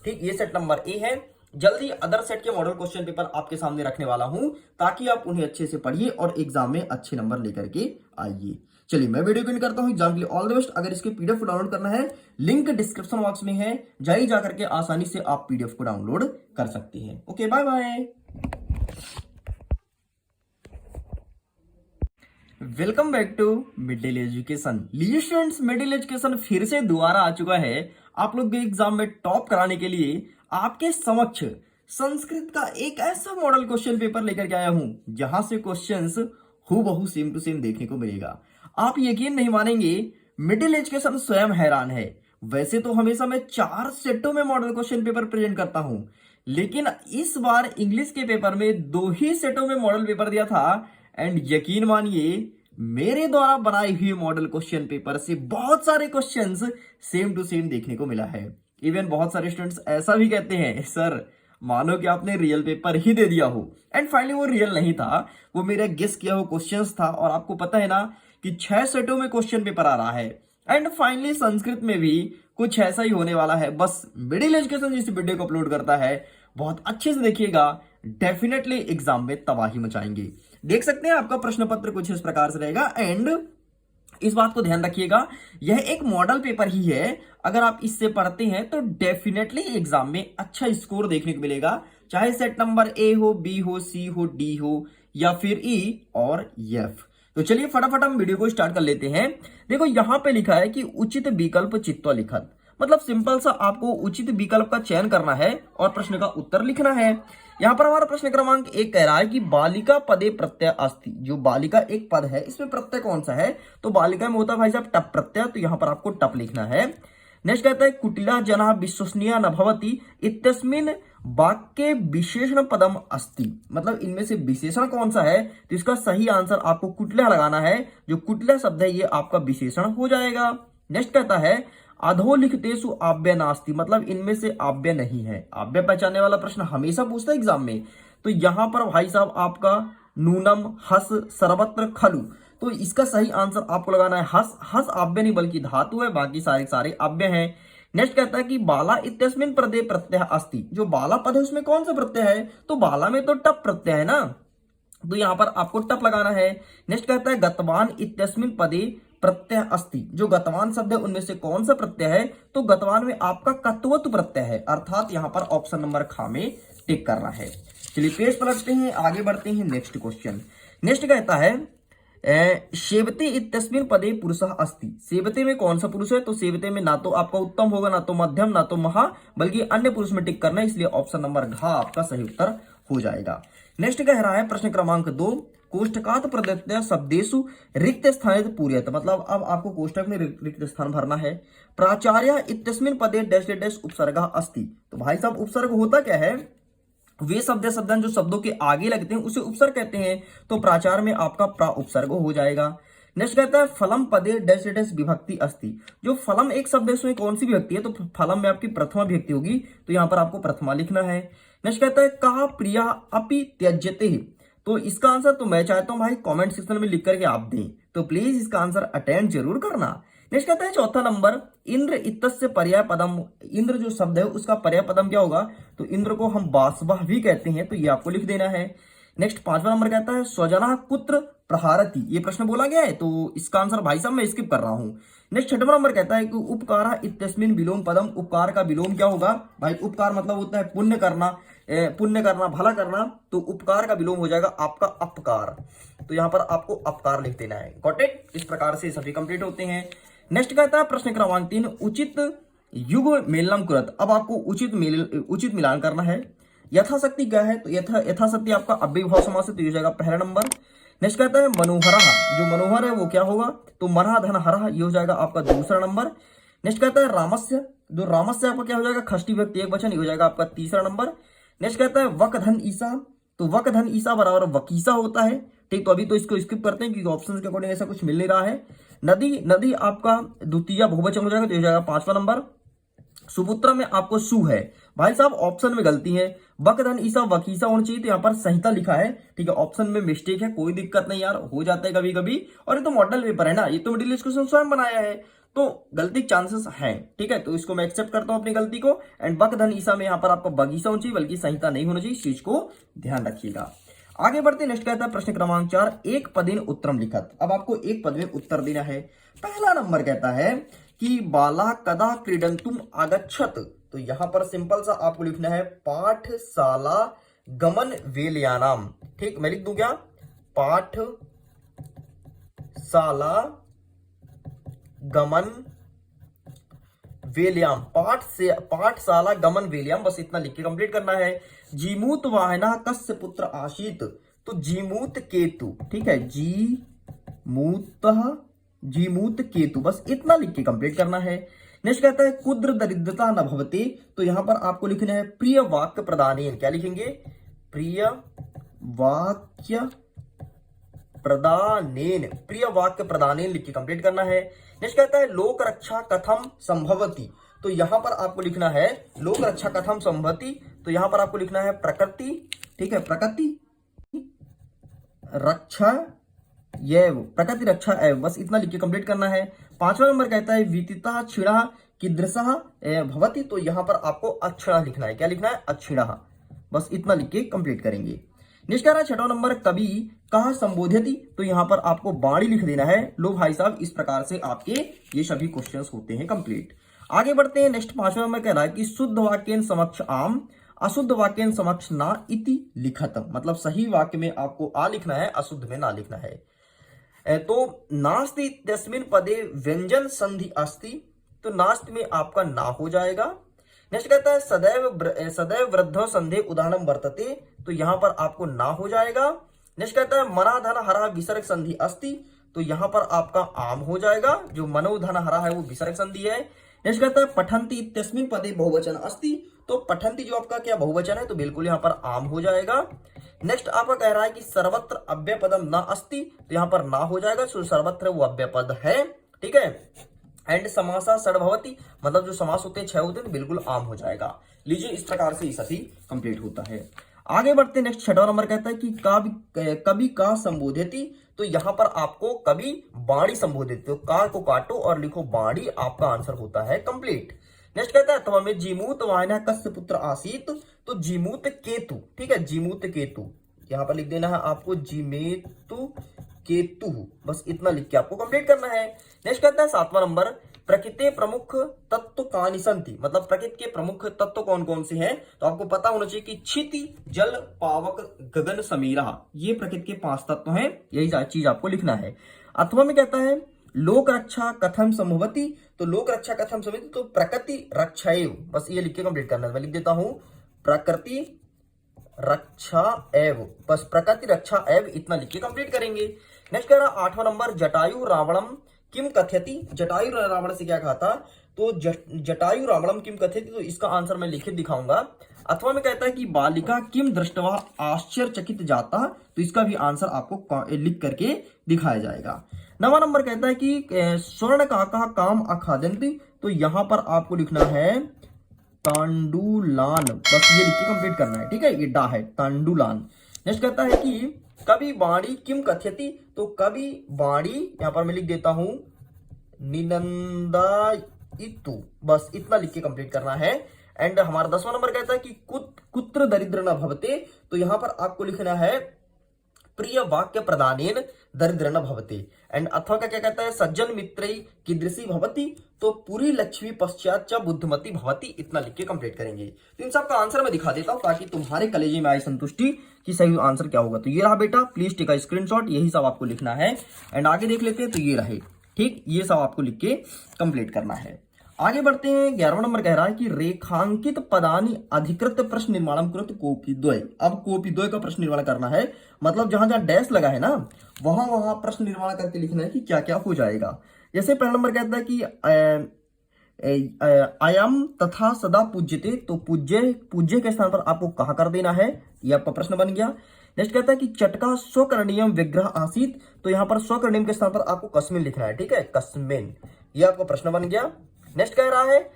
ठीक, ये set number A है। जल्दी अदर सेट के मॉडल क्वेश्चन पेपर आपके सामने रखने वाला हूं ताकि आप उन्हें अच्छे से पढ़िए और एग्जाम में अच्छे नंबर लेकर के आइए। चलिए मैं वीडियो को एंड करता हूं। एग्जाम के लिए ऑल द बेस्ट। अगर इसके पीडीएफ को डाउनलोड करना है, लिंक डिस्क्रिप्शन बॉक्स में है, जाइए जा करके आसानी से आप पीडीएफ को डाउनलोड कर सकते हैं। Okay, bye bye. Welcome back to Mid Day Education. लीजिए स्टूडेंट्स, मिड डे एजुकेशन फिर से दोबारा आ चुका है आप लोग के एग्जाम में टॉप कराने के लिए। आपके समक्ष संस्कृत का एक ऐसा मॉडल क्वेश्चन पेपर लेकर के आया हूं जहां से क्वेश्चंस हूबहू सेम टू सेम देखने को मिलेगा। आप यकीन नहीं मानेंगे, मिडिल एजुकेशन स्वयं हैरान है। वैसे तो हमेशा मैं 4 सेटों में मॉडल क्वेश्चन पेपर प्रेजेंट करता हूं, लेकिन इस बार इंग्लिश के पेपर में 2 ही सेटों में मॉडल पेपर दिया था। एंड यकीन मानिए, मेरे द्वारा बनाए हुए मॉडल क्वेश्चन पेपर से बहुत सारे क्वेश्चंस सेम टू सेम देखने को मिला है। इवन बहुत सारे स्टूडेंट्स ऐसा भी कहते हैं, सर मानो कि आपने रियल पेपर ही दे दिया हो। एंड फाइनली वो रियल नहीं था, वो मेरा गेस किया हुआ क्वेश्चंस था। और आपको पता है ना कि 6 सेटों में क्वेश्चन पेपर आ रहा है। एंड फाइनली संस्कृत में भी कुछ ऐसा ही होने वाला है। बस मिडिल एजुकेशन जिस वीडियो को अपलोड करता है, बहुत अच्छे से देखिएगा, डेफिनेटली एग्जाम में तबाही मचाएंगे। देख सकते हैं आपका प्रश्न पत्र कुछ इस प्रकार से रहेगा। एंड इस बात को ध्यान रखिएगा, यह एक मॉडल पेपर ही है। अगर आप इससे पढ़ते हैं तो डेफिनेटली एग्जाम में अच्छा स्कोर देखने को मिलेगा, चाहे सेट नंबर ए हो, बी हो, सी हो, डी हो या फिर ई और एफ। तो चलिए फटाफट हम वीडियो को स्टार्ट कर लेते हैं। देखो यहां पे लिखा है कि उचित विकल्प चित्वा लिखत, मतलब सिंपल सा आपको उचित विकल्प का चयन करना है और प्रश्न का उत्तर लिखना है। यहां पर हमारा प्रश्न क्रमांक 1 कह रहा है कि बालिका पदे प्रत्यय अस्ति। जो बालिका एक पद है, इसमें प्रत्यय कौन सा है? तो बालिका में होता है भाई साहब टप प्रत्यय, तो यहां पर आपको टप लिखना है। नेक्स्ट कहता है कुटिला जना विश्वसनीय न भवति इत्यस्मिन् वाक्य विशेषण पदम अस्ति, मतलब इनमें से विशेषण कौन सा है? तो इसका सही आंसर आपको कुटिला लगाना है। जो कुटिला शब्द है ये आपका विशेषण हो जाएगा। नेक्स्ट कहता है अधोलिखितेषु आव्यय नास्ति, मतलब इनमें से आव्यय नहीं है। आव्यय पहचानने वाला प्रश्न हमेशा पूछता है एग्जाम में। तो यहां पर भाई साहब आपका नूनम हस सर्वत्र खलु, तो इसका सही आंसर आपको लगाना है हस। हस आव्यय नहीं बल्कि धातु है, बाकी सारे आव्यय हैं। नेक्स्ट कहता है कि बाला इत्यस्मिन् पदे प्रत्यय अस्ति। जो बाला पद है उसमें कौन सा प्रत्यय है? तो बाला में तो टप प्रत्यय है ना, तो यहां पर आपको टप लगाना है। नेक्स्ट कहता है गतवान इत्यस्मिन् पदे प्रत्यय अस्ति। जो गतवान शब्द है उनमें से कौन सा प्रत्यय है? तो गतवान में आपका कत्वत्व प्रत्यय है, अर्थात यहां पर ऑप्शन नंबर ख में टिक करना है। चलिए पेज पलटते हैं, आगे बढ़ते हैं नेक्स्ट क्वेश्चन। नेक्स्ट कहता है सेवते इत्यस्मिन् पदे पुरुषः अस्ति। सेवते में कौन सा पुरुष है? तो सेवते में ना तो आपका उत्तम होगा, ना तो मध्यम, ना तो महा, बल्कि अन्य पुरुष में टिक करना है, इसलिए ऑप्शन नंबर घ आपका सही उत्तर हो जाएगा। नेक्स्ट कह रहा है प्रश्न क्रमांक 2 कोष्ठकात प्रदत्त शब्देषु रिक्त स्थान पूर्यत, मतलब अब आपको कोष्ठक में रिक्त स्थान भरना है। प्राचार्य इत्यस्मिन् पदे डैश डैश उपसर्गः अस्ति। तो भाई साहब उपसर्ग होता क्या है? वे शब्द शब्दन जो शब्दों के आगे लगते हैं उसे उपसर्ग कहते हैं। तो प्राचार में आपका प्रा उपसर्ग हो जाएगा। नेक्स्ट कहता है फलम पदे डैश डैश विभक्ति अस्ति। जो फलम एक शब्द है उसमें कौन सी विभक्ति है? तो फलम में आपकी प्रथमा विभक्ति होगी, तो यहां पर आपको प्रथमा लिखना है। नेक्स्ट कहता है कहा प्रिया अपि त्यज्यते। तो इसका आंसर तो मैं चाहता हूं भाई कमेंट सेक्शन में लिख करके आप दें, तो प्लीज इसका आंसर अटेंड जरूर करना। नेक्स्ट कहता है चौथा नंबर इंद्र इत्तस्य पर्याय पदम। इंद्र जो शब्द है उसका पर्याय पदम क्या होगा? तो इंद्र को हम बासवः भी कहते हैं, तो ये आपको लिख देना है। नेक्स्ट 5वां नंबर कहता है स्वजना कुत्र प्रहारति। ये प्रश्न बोला गया है, तो इसका आंसर भाई साहब मैं स्किप कर रहा हूं। नेक्स्ट 6वां नंबर कहता है कि उपकार इत्यस्मिन् विलोम पदम। उपकार का विलोम क्या होगा? भाई उपकार मतलब होता है पुण्य करना, भला करना, तो उपकार का विलोम हो जाएगा आपका अपकार। तो यहां पर आपको अपकार लिख देना है। Got it? इस प्रकार से सभी कंप्लीट होते हैं। नेक्स्ट कहता है प्रश्न क्रमांक 3 उचित युग मेलनम कुरत। अब आपको उचित मिलान करना है। यथाशक्ति क्या है? तो यथाशक्ति आपका अव्ययभाव समास है, तो ये हो जाएगा पहला नंबर। नेक्स्ट कहता है मनोहर, जो मनोहर है वो क्या होगा? तो मनः धन हरः, ये हो जाएगा आपका दूसरा नंबर। नेक्स्ट कहता है रामस्य, जो रामस्य आपका क्या हो जाएगा? षष्ठी विभक्ति एक वचन, ये हो जाएगा आपका तीसरा नंबर। नेक्स्ट कहता है वक धन ईसा, तो वक धन ईसा बराबर वकीसा होता है। ठीक, तो अभी तो इसको स्किप करते हैं क्योंकि ऑप्शन के अकॉर्डिंग ऐसा कुछ मिल नहीं रहा है। नदी आपका द्वितीय बहुवचन हो जाएगा, तो हो जाएगा 5वां नंबर। सुपुत्र में आपको सु है, भाई साहब ऑप्शन में गलती है, बकधन ईसा वकीसा होना चाहिए, तो यहाँ पर संहिता लिखा है। ठीक है, ऑप्शन में मिस्टेक है, कोई दिक्कत नहीं यार, हो जाता है कभी कभी। और ये तो मॉडल पेपर है ना, ये तो मिडिल एजुकेशन स्वयं बनाया है, तो गलती चांसेस हैं, ठीक है। तो इसको मैं एक्सेप्ट करता हूं अपनी गलती को। एंड बक धन ईसा में यहां पर आपको बगीचा होना चाहिए, बल्कि संहिता नहीं होना चाहिए, इस चीज को ध्यान रखिएगा। आगे बढ़ते, नेक्स्ट कहता है प्रश्न क्रमांक 4, एक पदेन उत्तरम लिखत। अब आपको एक पद में उत्तर देना है। पहला नंबर कहता है कि बाला कदा क्रीडंतुम आगच्छत। तो यहां पर सिंपल सा आपको लिखना है पाठशाला गमन वेलयानाम। ठीक, मैं लिख दूं क्या? पाठशाला गमन वेलियाम, पाठशाला गमन वेलियाम, बस इतना लिख के कंप्लीट करना है। जीमूत वाहना कस्य पुत्र आशीत। तो जीमूत केतु, ठीक है, जीमूत केतु, बस इतना लिख के कंप्लीट करना है। नेक्स्ट कहता है कुद्र दरिद्रता न भवते। तो यहां पर आपको लिखना है प्रिय वाक्य प्रदानेन। क्या लिखेंगे? प्रिय वाक्य प्रदानेन, प्रिय वाक्य प्रदानेन लिख के कंप्लीट करना है। नेक्स्ट कहता है लोक रक्षा कथम संभवती। तो यहां पर आपको लिखना है लोक रक्षा कथम संभवती। तो यहां पर आपको लिखना है प्रकृति, ठीक है, प्रकृति रक्षा एव, प्रकृति रक्षा एव, बस इतना लिख के कंप्लीट करना है। पांचवा नंबर कहता है विदिता क्षीणा कीदृशः भवति। तो यहां पर आपको अक्षिणा लिखना है। क्या लिखना है? अक्षिणा, बस इतना लिख के कंप्लीट करेंगे। नेक्स्ट कह रहा है छठा नंबर कवि कहा संबोध्यति। तो यहां पर आपको बाणी लिख देना है। लो भाई साहब, इस प्रकार से आपके ये सभी क्वेश्चंस होते हैं कंप्लीट। आगे बढ़ते हैं। नेक्स्ट पांचवा नंबर कह रहा है कि शुद्ध वाक्यन समक्ष आम, अशुद्ध वाक्यन समक्ष ना इति लिखत। मतलब सही वाक्य में आपको आ लिखना है, अशुद्ध में ना लिखना है। तो नास्ति तस्मिन् पदे व्यंजन संधि अस्ति। तो नास्ति में आपका ना हो जाएगा। नेक्स्ट कहता है सदैव वृद्धो संधे उदाहरण वर्तते। तो यहां पर आपको ना हो जाएगा। नेक्स्ट कहता है मनाधन हरा विसर्ग संधि अस्ति। तो यहां पर आपका आम हो जाएगा। जो मनोधन हरा है वो विसर्ग संधि है। नेक्स्ट कहता है पठंती इत्यस्मिन् पदे बहुवचन अस्ति। तो पठंती जो आपका क्या बहुवचन है, तो बिल्कुल यहां पर आम हो जाएगा। नेक्स्ट आपका कह रहा है कि सर्वत्र अव्यय पदम न अस्ति। तो यहां पर ना हो जाएगा, तो सर्वत्र वो अव्यय पद है, ठीक है। एंड समासा षड्भवति, मतलब जो समास होते हैं 6 होते हैं, तो बिल्कुल आम हो जाएगा। लीजिए, इस प्रकार से ये सभी कंप्लीट होता है। आगे बढ़ते नेक्स्ट छठा नंबर कहता है कि कवि का संबोधिति। तो यहां पर आपको कवि बाणी संबोधित, तो का को काटो और लिखो बाणी, आपका आंसर होता है कंप्लीट। नेक्स्ट कहता है अथवा में जीमूत वायना कस्य पुत्र आसीत। तो जीमूत केतु, ठीक है, जीमूत केतु, यहां पर लिख देना है आपको जीमेतु केतु, बस इतना लिख के आपको कंप्लीट करना है। नेक्स्ट कहता है सातवां नंबर प्रकृति प्रमुख तत्व कानि संति। मतलब प्रकृति के प्रमुख तत्व कौन कौन से हैं, तो आपको पता होना चाहिए कि क्षिति जल पावक गगन समीरा, ये प्रकृति के 5 तत्व हैं। यही चीज आपको लिखना है। अथवा में कहता है लोक रक्षा कथम संभवती। तो लोक रक्षा कथम संभवती, तो प्रकृति रक्षाएव, बस ये लिख के कंप्लीट करना है। मैं लिख देता हूं प्रकृति रक्षा एव, बस प्रकृति रक्षा एव, इतना लिख के कंप्लीट करेंगे। नेक्स्ट कह रहा 8वां नंबर जटायु रावणम किम कथयति। जटायु रावण से क्या कहा था, तो जटायु रावणम किम कथयति। तो इसका आंसर मैं लिखित दिखाऊंगा। अथवा में कहता है कि बालिका किम दृष्टवा आश्चर्यचकित जाता। तो इसका भी आंसर आपको लिख करके दिखाया जाएगा। 9वां नंबर कहता है कि स्वर्ण काका काम अखादंती। तो यहां पर आपको लिखना है तांडुलान, बस ये लिख के कंप्लीट करना है, ठीक है, ये डा है तांडुलान। नेक्स्ट कहता है कि कवि बाणी किम कथयति। तो कवि बाणी यहां पर मैं लिख देता हूं निनंदायितु, बस इतना लिख के कंप्लीट करना है। एंड हमारा 10वां नंबर कहता है कि कुत्र दरिद्र न भवते। तो यहां पर आपको लिखना है प्रिय वाक्य प्रदानेन दरिद्र न भवते। एंड अथवा का क्या कहता है सज्जन मित्रई कीदृशी भवती। तो पूरी लक्ष्मी पश्चात च बुद्धिमती भवती, इतना लिख के कंप्लीट करेंगे। तो इन सब का आंसर मैं दिखा देता हूं ताकि तुम्हारे कलेजे में आए संतुष्टि कि सही आंसर क्या होगा। तो ये रहा बेटा, प्लीज टेक अ स्क्रीनशॉट, यही सब आपको लिखना है। एंड आगे देख लेते हैं, तो ये रहे, ठीक, ये सब आपको लिख के कंप्लीट करना है। आगे बढ़ते हैं। 11वां नंबर कह रहा है कि रेखांकित पदानी अधिकृत प्रश्न निर्माण कृत कोपिद्वय। अब कोपिद्वय का प्रश्न निर्माण करना है, मतलब जहां जहां डैश लगा है ना, वहां वहां प्रश्न निर्माण करके लिखना है कि क्या क्या हो जाएगा। जैसे पहला नंबर कहता है कि अयम तथा सदा पूज्यते। तो पूज्य के स्थान पर आपको कहा कर देना है, ये आपका प्रश्न बन गया। नेक्स्ट कहता है कि चटका स्वकर्णीयम विग्रह आसीत। तो यहां पर स्वकर्णीयम के स्थान पर आपको कस्मिन लिखना है, ठीक है, कस्मिन, ये आपका प्रश्न बन गया। नेक्स्ट कह रहा है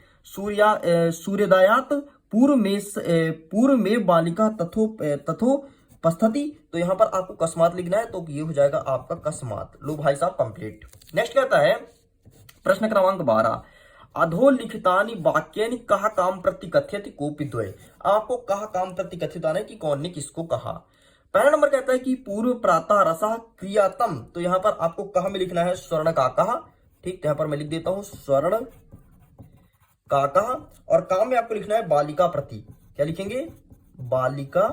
सूर्योदयात पूर्व में बालिका तथोपस्थिति। तो यहां पर आपको कस्मात लिखना है, तो ये हो जाएगा आपका कस्मात। लो भाई साहब कंप्लीट। नेक्स्ट कहता है प्रश्न क्रमांक 12, अधोलिखितानि वाक्यानि कः काम प्रति कथयति कोऽपि द्वये। आपको कः काम प्रति कथित आना है कि कौन ने किसको कहा। पहला नंबर कहता है कि पूर्व प्रातः रसः क्रियातम, तो यहां पर आपको कह में लिखना है स्वर्ण का कहा। ठीक, तो यहां पर मैं लिख देता हूं स्वर्ण का कहा, और काम में आपको लिखना है बालिका प्रति। क्या लिखेंगे? बालिका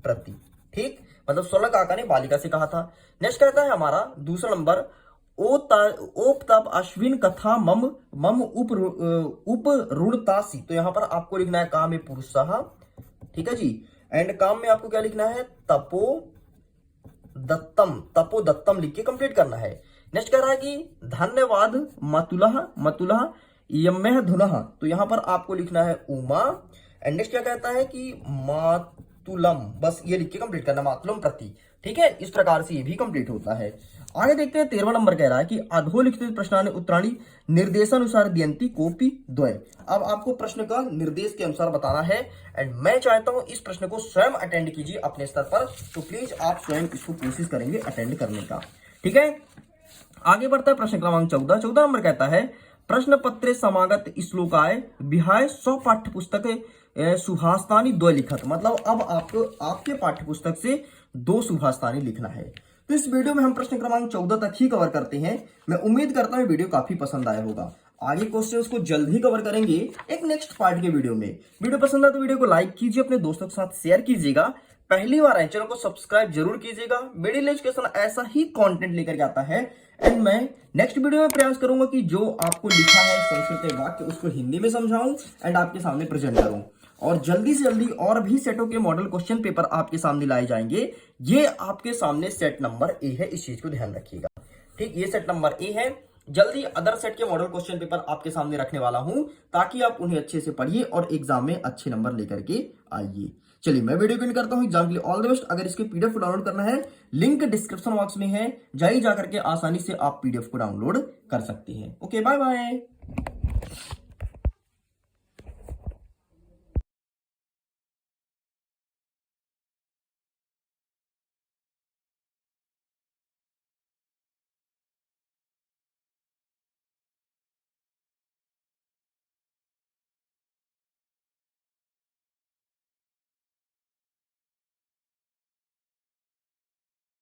प्रति। ठीक, मतलब स्वर्ण काका ने बालिका से कहा था। नेक्स्ट कहता है हमारा दूसरा नंबर, ओप तब अश्विन कथा मम मम उप ऋणतासी, तो यहां पर आपको लिखना है काम में पुरुषः। ठीक है जी, एंड काम में आपको क्या लिखना है? तपो दत्तम लिख के कंप्लीट करना है। नेक्स्ट कह रहा है कि धन्यवाद मतुलः यम्यः धुनः, तो यहां पर आपको लिखना है उमा। एंड नेक्स्ट क्या कहता है कि मातुलम, बस ये लिख के कंप्लीट करना, मातुलम प्रति। ठीक है, इस प्रकार से ये भी कंप्लीट होता है। आगे देखते हैं 13वां नंबर कह रहा है कि अधोलिखित प्रश्नानि उत्तराणि निर्देशानुसार दियन्ति कोऽपि द्वये। अब आपको प्रश्न का निर्देश के अनुसार बताना है, एंड मैं चाहता हूं इस प्रश्न को स्वयं अटेंड कीजिए अपने स्तर पर, तो प्लीज आप स्वयं इसको कोशिश करेंगे अटेंड करने का। ठीक है, आगे बढ़ता है प्रश्न क्रमांक 14। 14 नंबर कहता है प्रश्न पत्रे समागत श्लोकाय विहाय स्व पाठ्य पुस्तक सुभाषतानी द्वय लिखत, मतलब अब आपको आपके पाठ्य पुस्तक से 2 सुभाषतानी लिखना है। तो इस वीडियो में हम प्रश्न क्रमांक 14 तक ही कवर करते हैं। मैं उम्मीद करता हूं वीडियो काफी पसंद आया होगा। आगे क्वेश्चंस को जल्द ही कवर करेंगे एक नेक्स्ट पार्ट के वीडियो में। वीडियो पसंद आए तो वीडियो को लाइक कीजिए, अपने दोस्तों के साथ शेयर कीजिएगा, पहली बार आए चैनल को सब्सक्राइब जरूर कीजिएगा। मिडिल एजुकेशन ऐसा ही कंटेंट लेकर के आता है, एंड मैं नेक्स्ट वीडियो में प्रयास करूंगा कि जो आपको लिखा है संस्कृत के वाक्य उसको हिंदी में समझाऊं एंड आपके सामने प्रेजेंट करूं, और जल्दी से जल्दी और भी सेटों के मॉडल क्वेश्चन पेपर आपके सामने लाए जाएंगे। ये आपके सामने सेट नंबर ए है, इस चीज को ध्यान रखिएगा। ठीक, ये सेट नंबर ए है। जल्दी अदर सेट के मॉडल क्वेश्चन पेपर आपके सामने रखने वाला हूं, ताकि आप उन्हें अच्छे से पढ़िए और एग्जाम में अच्छे नंबर लेकर के आइए। चलिए मैं वीडियो को करता हूं एग्जाम के लिए ऑल द बेस्ट। अगर इसके पीडीएफ को डाउनलोड करना है, लिंक डिस्क्रिप्शन बॉक्स में है, जाइए जाकर के आसानी से आप पीडीएफ को डाउनलोड कर सकते हैं। Okay, bye bye.